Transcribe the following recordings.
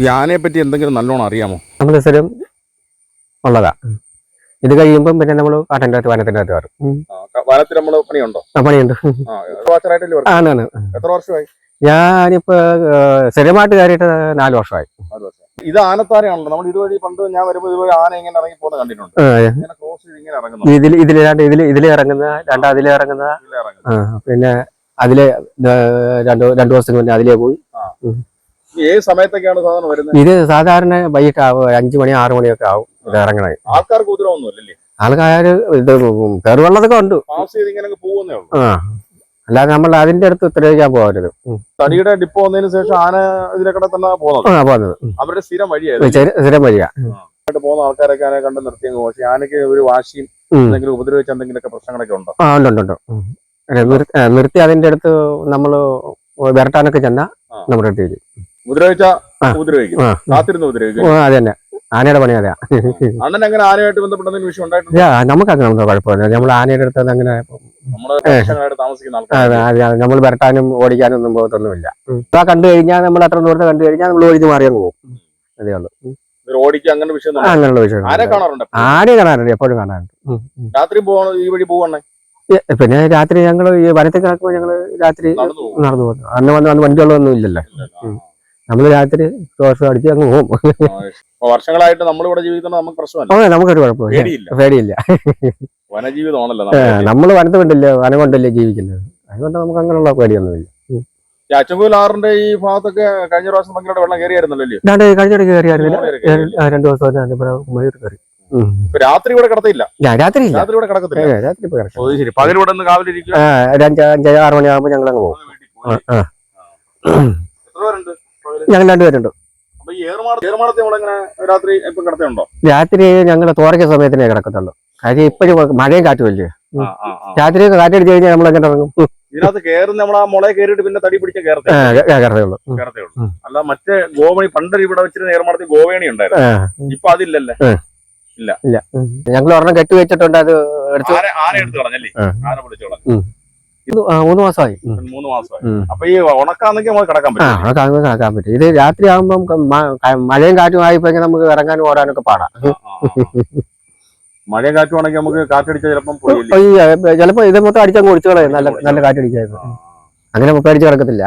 ഈ ആനയെ പറ്റി എന്തെങ്കിലും നല്ലോണം അറിയാമോ? നമുക്ക് സ്ഥിരം ഉള്ളതാ. ഇത് കഴിയുമ്പം പിന്നെ നമ്മൾ കാട്ടിൻ്റെ അകത്ത് വനത്തിൻ്റെ അകത്ത് കയറും. വനത്തിൽ നമ്മൾ പണിയുണ്ടോ? പണിയുണ്ട്. ആണ്. എത്ര വർഷമായി? ഞാനിപ്പോ സ്ഥിരമായിട്ട് കയറിയിട്ട് 4 വർഷമായി. ഇത് ആനത്താരയാണല്ലോ. നമ്മൾ ഇതുവഴി പണ്ട് ഞാൻ വരുമ്പോൾ ഇതുവഴി ആന ഇങ്ങനെ ഇറങ്ങി പോകുന്ന കണ്ടിട്ടുണ്ട്. ഇതിലെ ഇറങ്ങുന്ന അതിലെ ഇറങ്ങുന്ന പിന്നെ അതിലെ 2 ദിവസത്തിന് മുന്നേ അതിലേ പോയി. ഏത് സമയത്തൊക്കെയാണ് സാധാരണ വരുന്നത്? ഇത് സാധാരണ വൈകിട്ട് 5 മണി 6 മണിയൊക്കെ ആവും ഇത് ഇറങ്ങണേ. ആൾക്കാർക്ക് ഉപദ്രവമൊന്നുമില്ലല്ലേ? ആൾക്കാര് ഇത് കയറുവെള്ളതൊക്കെ ഉണ്ട്. അല്ലാതെ നമ്മൾ അതിന്റെ അടുത്ത് ഉത്തരവിക്കാൻ പോകരുത്. തടിയുടെ ഡിപ്പോ വന്നതിന് ശേഷം ആന ഇതിലൂടെ തന്നെ പോകുന്നത് അവരുടെ സ്ഥിരം വഴിയായിരുന്നു. സ്ഥിരം വഴിയാ പോകുന്ന ആൾക്കാരൊക്കെ ആനയെ കണ്ട് നിർത്തി. പക്ഷെ ആനയ്ക്ക് ഒരു വാശിയും എന്തെങ്കിലും ഉപദ്രവിച്ച എന്തെങ്കിലുമൊക്കെ പ്രശ്നങ്ങളൊക്കെ ഉണ്ടോ? ഉണ്ട്. നിർത്തി അതിന്റെ അടുത്ത് നമ്മള് വരട്ടാനൊക്കെ ചെന്നാ നമ്മുടെ അടുത്തേക്ക് ഉപദ്രവിക്കും. അത് തന്നെ ആനയുടെ പണി അതെയാ. അണ്ണൻ അങ്ങനെ ആനയായിട്ട് ബന്ധപ്പെട്ട വിഷയം ഉണ്ടായിട്ടുണ്ട്? നമുക്ക് അങ്ങനെ കുഴപ്പമില്ല. നമ്മൾ ആനയുടെ അടുത്ത് അങ്ങനെ നമ്മൾ വരട്ടാനും ഓടിക്കാനും ഒന്നും പോകത്തൊന്നുമില്ല. കണ്ടു കഴിഞ്ഞാൽ നമ്മൾ അത്ര ദൂരത്തെ കണ്ടു കഴിഞ്ഞാൽ നമ്മൾ ഒഴിഞ്ഞു മാറി അങ്ങ് പോകും. അതേ ഉള്ളൂ. അങ്ങനെയുള്ള വിഷയം ആനയെ കാണാറുണ്ട്, എപ്പോഴും കാണാറുണ്ട്. പിന്നെ രാത്രി ഞങ്ങൾ ഈ വനത്തിൽ കിടക്കുമ്പോൾ ഞങ്ങള് രാത്രി നടന്നു പോകുന്നു. അന്ന് വണ്ടികളൊന്നും ഇല്ലല്ലോ. നമ്മള് രാത്രി ടോർച്ച് അടിച്ച് അങ്ങ് പോകും. വർഷങ്ങളായിട്ട് നമ്മളിവിടെ ജീവിക്കുന്നത് നമുക്ക് പ്രശ്നമല്ല. നമുക്കൊരു കുഴപ്പമില്ല, പേടിയില്ല. വനജീവിതമാണല്ലോ. നമ്മള് വനത്ത് കൊണ്ടല്ലേ, വനം കൊണ്ടല്ലേ ജീവിക്കുന്നത്. അതുകൊണ്ട് നമുക്ക് അങ്ങനെയുള്ള പേടിയൊന്നുമില്ല. അച്ചൻകോവിൽ ആറിന്റെ ഈ ഭാഗത്തൊക്കെ കഴിഞ്ഞ പ്രാവശ്യം ഭയങ്കര വെള്ളം കയറിയായിരുന്നല്ലോ? കഴിഞ്ഞിടയ്ക്ക് കയറിയായിരുന്നില്ല. 2 ദിവസം കയറി. രാത്രി ഇവിടെ കിടത്തില്ല. രാത്രി ഇവിടെ കിടക്കത്തില്ല. പകലിവിടെ 5-6 മണിയാകുമ്പോ ഞങ്ങൾ അങ്ങ് പോകും. ഞങ്ങൾ 2 പേരുണ്ട്. രാത്രി ഞങ്ങൾ തോരയ്ക്ക സമയത്തിനേ കിടക്കത്തുള്ളൂ. കാര്യം ഇപ്പോഴും മഴയും കാറ്റുമല്ലേ. രാത്രി കാറ്റടിച്ച് കഴിഞ്ഞാൽ നമ്മൾ എങ്ങനെ ഇറങ്ങും? ഇതിനകത്ത് കേറുന്ന നമ്മളാ മുളയെ കയറിയിട്ട് പിന്നെ തടി പിടിച്ച കയറത്തേ ഉള്ളൂ. അല്ല മറ്റേ ഗോവണി പണ്ട് ഇവിടെ വെച്ചിരുന്ന ഏർമാടത്തിൽ ഗോവേണി ഉണ്ടായിരുന്നു. ഇപ്പൊ അതില്ലല്ലേ? ഇല്ല. ഞങ്ങൾ ഒരെണ്ണം കെട്ടി വെച്ചിട്ടുണ്ട്. അത് ആന എടുത്ത് കളഞ്ഞല്ലേ? ആന പിടിച്ചു കളഞ്ഞു. 3 മാസമായി. 3 മാസമായി. അപ്പൊ ഈ ഉണക്കാന്നെങ്കിൽ നമുക്ക് കിടക്കാൻ പറ്റും. ഇത് രാത്രി ആകുമ്പം മഴയും കാറ്റും ആയിപ്പോയി നമുക്ക് ഇറങ്ങാനും ഓടാനൊക്കെ പാടാം. മഴയും കാറ്റും ആണെങ്കിൽ നമുക്ക് കാറ്റടിച്ച ചിലപ്പോ ഇത് മൊത്തം അടിച്ചങ്ങ് ഒഴിച്ചു കളയും. നല്ല കാറ്റടിച്ചായിരുന്നു. അങ്ങനെ പേടിച്ച് കിടക്കത്തില്ല.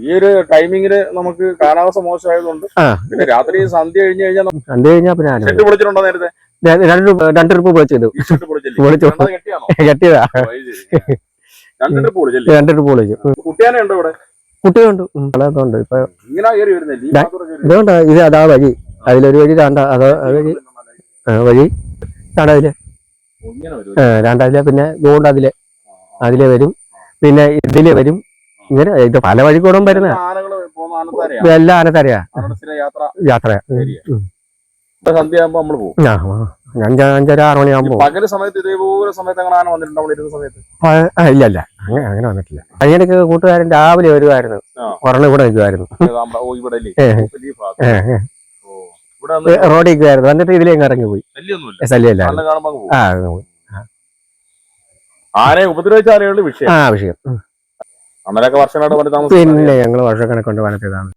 ഈ ഒരു ടൈമിങ്ങില് നമുക്ക് കാലാവസ്ഥ മോശമായതുകൊണ്ട് പിന്നെ രാത്രി സന്ധ്യ കഴിഞ്ഞാൽ പിന്നെ പൊളിച്ചിട്ടുണ്ടോ? നേരത്തെ 2 ട്രിപ്പ് പൊളിച്ചത്. കെട്ടിയതാ. 2 ട്രിപ്പ് പൊളിച്ചു. കുട്ടികളുണ്ട്. ഇപ്പൊ ഇതുകൊണ്ട് ഇത് അതാ വഴി. അതിലൊരു വഴി വഴി അതിലെ രണ്ടാതിലെ പിന്നെ ഇതുകൊണ്ട് അതിലെ വരും. പിന്നെ ഇതിലെ വരും. ഇങ്ങനെ ഇത് പല വഴി കൂടെ വരുന്ന എല്ലാ ആനത്തരയാ യാത്ര. 5-6 മണിയാകുമ്പോ. ഇല്ല അങ്ങനെ വന്നിട്ടില്ല. അതിനിടയ്ക്ക് കൂട്ടുകാരൻ രാവിലെ വരുമായിരുന്നു. ഒരെണ്ണം ഇവിടെ നിൽക്കുമായിരുന്നു. റോഡിൽ നിൽക്കുമായിരുന്നു. എന്നിട്ട് ഇതിലേക്ക് ഇറങ്ങി പോയി. ശല്യമില്ല. ഉപദ്രവിച്ച വിഷയം. വിഷയം. അന്നേരമൊക്കെ വർഷങ്ങളായിട്ട് പിന്നെ ഞങ്ങൾ വർഷക്കണക്കൊണ്ട് വനത്തിലാണ്.